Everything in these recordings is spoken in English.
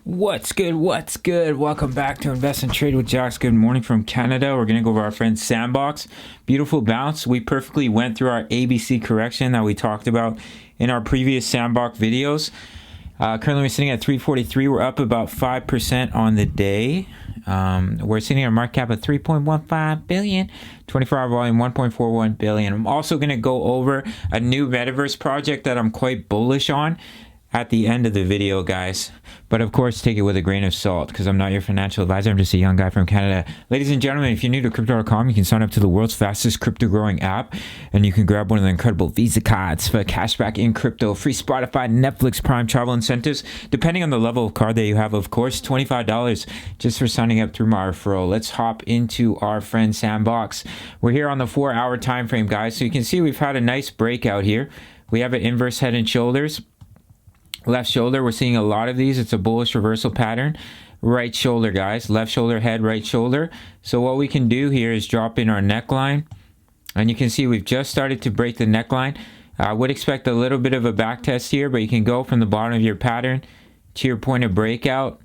What's good? What's good? Welcome back to Invest and Trade with Jax. Good morning from Canada. We're going to go over our friend Sandbox. Beautiful bounce. We perfectly went through our ABC correction that we talked about in our previous Sandbox videos. Currently we're sitting at 343. We're up about 5% on the day. We're sitting at a market cap of 3.15 billion, 24-hour volume 1.41 billion. I'm also going to go over a new Metaverse project that I'm quite bullish on at the end of the video, guys. But of course, take it with a grain of salt because I'm not your financial advisor. I'm just a young guy from Canada. Ladies and gentlemen, if you're new to crypto.com, you can sign up to the world's fastest crypto growing app, and you can grab one of the incredible Visa cards for cashback in crypto, free Spotify, Netflix, Prime travel incentives, depending on the level of card that you have. Of course, $25 just for signing up through my referral. Let's hop into our friend Sandbox. We're here on the 4-hour time frame, guys. So you can see we've had a nice breakout here. We have an inverse head and shoulders. Left shoulder, we're seeing a lot of these. It's a bullish reversal pattern. Right shoulder, guys. Left shoulder, head, right shoulder. So what we can do here is drop in our neckline. And you can see we've just started to break the neckline. I would expect a little bit of a back test here, but you can go from the bottom of your pattern to your point of breakout.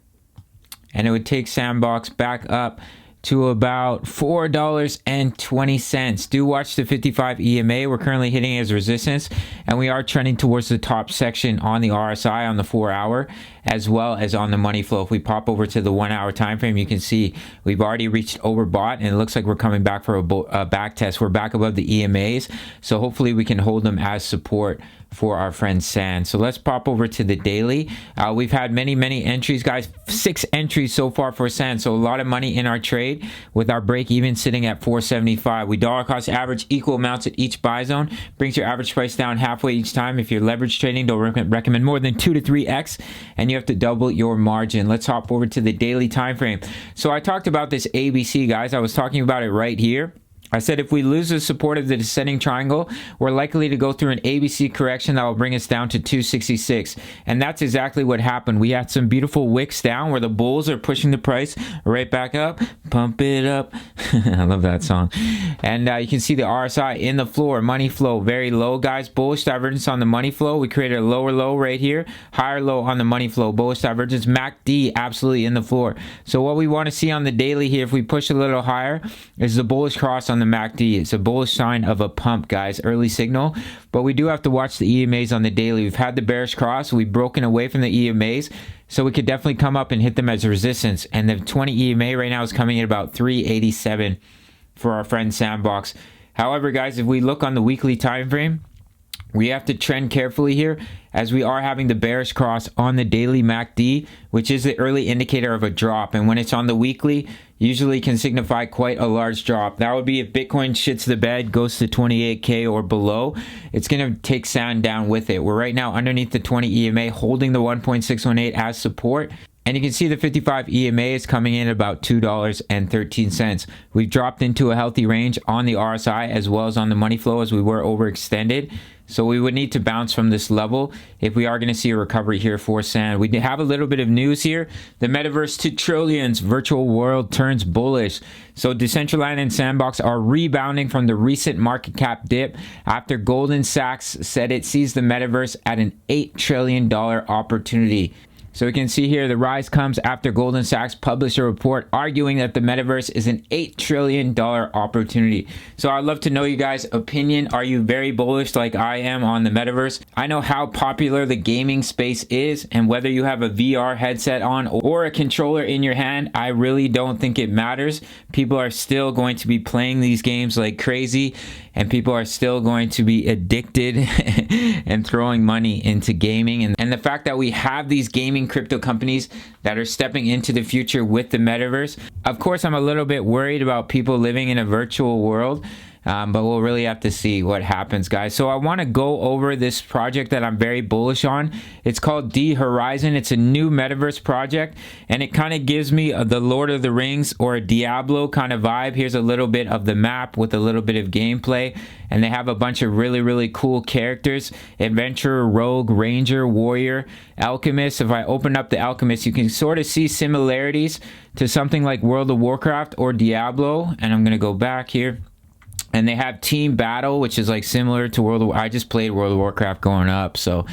And it would take Sandbox back up to about $4.20. Do watch the 55 EMA. We're currently hitting as resistance, and we are trending towards the top section on the RSI on the 4-hour, as well as on the money flow. If we pop over to the 1-hour time frame, you can see we've already reached overbought, and it looks like we're coming back for a back test. We're back above the EMAs, so hopefully we can hold them as support for our friend Sand. So let's pop over to the daily. We've had many entries, guys. 6 entries so far for Sand, so a lot of money in our trade, with our break even sitting at 475. We dollar cost average equal amounts at each buy zone, brings your average price down halfway each time. If you're leverage trading, don't recommend more than 2 to 3x, and you have to double your margin. Let's hop over to the daily time frame. So I talked about this ABC, guys. I was talking about it right here. I said if we lose the support of the descending triangle, we're likely to go through an ABC correction that will bring us down to 266. And that's exactly what happened. We had some beautiful wicks down where the bulls are pushing the price right back up. Pump it up. I love that song. And you can see the RSI in the floor. Money flow very low, guys. Bullish divergence on the money flow. We created a lower low right here. Higher low on the money flow. Bullish divergence. MACD absolutely in the floor. So what we want to see on the daily here, if we push a little higher, is the bullish cross on the MACD. It's a bullish sign of a pump, guys. Early signal. But we do have to watch the EMAs on the daily. We've had the bearish cross. We've broken away from the EMAs. So we could definitely come up and hit them as resistance. And the 20 EMA right now is coming in about 387 for our friend Sandbox. However, guys, if we look on the weekly time frame, we have to trend carefully here, as we are having the bearish cross on the daily MACD, which is the early indicator of a drop. And when it's on the weekly, usually can signify quite a large drop. That would be if Bitcoin shits the bed, goes to 28K or below. It's going to take Sand down with it. We're right now underneath the 20 EMA, holding the 1.618 as support. And you can see the 55 EMA is coming in about $2.13. We've dropped into a healthy range on the RSI as well as on the money flow, as we were overextended. So we would need to bounce from this level if we are going to see a recovery here for Sand. We have a little bit of news here. The Metaverse to trillions. Virtual world turns bullish. So Decentraland and Sandbox are rebounding from the recent market cap dip after Goldman Sachs said it sees the Metaverse at an $8 trillion opportunity. So we can see here the rise comes after Goldman Sachs published a report arguing that the Metaverse is an $8 trillion opportunity. So I'd love to know you guys' opinion. Are you very bullish like I am on the Metaverse? I know how popular the gaming space is, and whether you have a VR headset on or a controller in your hand, I really don't think it matters. People are still going to be playing these games like crazy, and people are still going to be addicted and throwing money into gaming. And the fact that we have these gaming crypto companies that are stepping into the future with the Metaverse. Of course, I'm a little bit worried about people living in a virtual world. But we'll really have to see what happens, guys. So I want to go over this project that I'm very bullish on. It's called D Horizon. It's a new Metaverse project, and it kind of gives me the Lord of the Rings or a Diablo kind of vibe. Here's a little bit of the map with a little bit of gameplay, and they have a bunch of really cool characters: adventurer, rogue, ranger, warrior, alchemist. If I open up the alchemist, you can sort of see similarities to something like World of Warcraft or Diablo. And I'm going to go back here. And they have team battle, which is like similar to I just played World of Warcraft growing up, so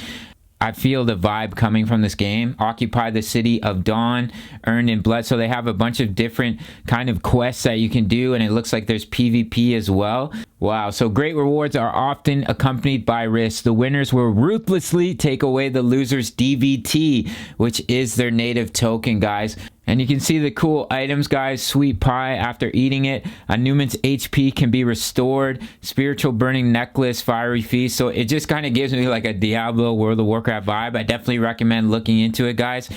I feel the vibe coming from this game. Occupy the city of dawn, earned in blood. So they have a bunch of different kind of quests that you can do, and it looks like there's PvP as well. Wow, so great rewards are often accompanied by risks. The winners will ruthlessly take away the loser's DVT, which is their native token, guys. And you can see the cool items, guys. Sweet pie after eating it. A Newman's HP can be restored. Spiritual burning necklace, fiery feast. So it just kind of gives me like a Diablo World of Warcraft vibe. I definitely recommend looking into it, guys.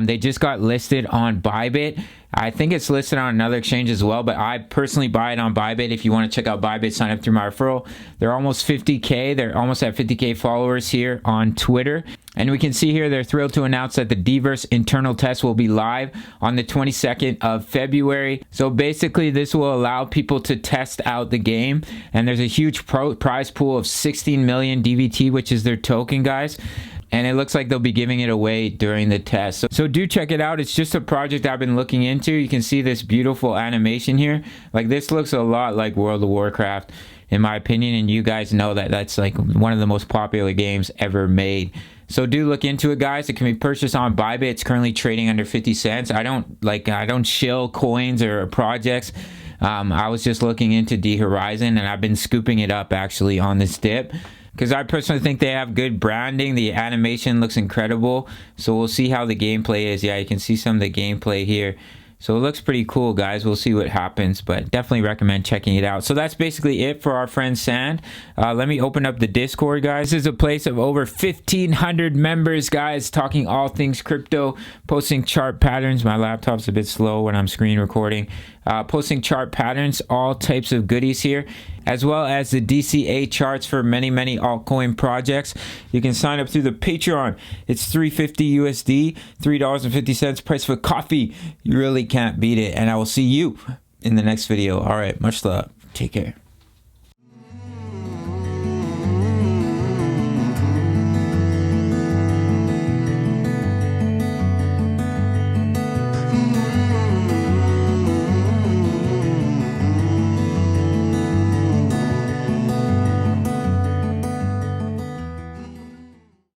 They just got listed on Bybit. I think it's listed on another exchange as well, but I personally buy it on Bybit. If you want to check out Bybit, sign up through my referral. They're almost 50K. They're almost at 50K followers here on Twitter. And we can see here they're thrilled to announce that the Dverse internal test will be live on the 22nd of February. So basically this will allow people to test out the game. And there's a huge prize pool of 16 million DVT, which is their token, guys. And it looks like they'll be giving it away during the test. So do check it out. It's just a project I've been looking into. You can see this beautiful animation here. Like, this looks a lot like World of Warcraft, in my opinion. And you guys know that that's like one of the most popular games ever made. So do look into it, guys. It can be purchased on Bybit. It's currently trading under 50 cents. I don't shill coins or projects. I was just looking into D Horizon, and I've been scooping it up actually on this dip, because I personally think they have good branding. The animation looks incredible. So we'll see how the gameplay is. Yeah, you can see some of the gameplay here. So it looks pretty cool, guys. We'll see what happens, but definitely recommend checking it out. So that's basically it for our friend Sand. Let me open up the Discord, guys. This is a place of over 1,500 members, guys, talking all things crypto, posting chart patterns. My laptop's a bit slow when I'm screen recording. Posting chart patterns, all types of goodies here, as well as the DCA charts for many altcoin projects. You can sign up through the Patreon. It's $3.50 USD, $3.50 price for coffee. You really can't beat it. And I will see you in the next video. All right, much love. Take care.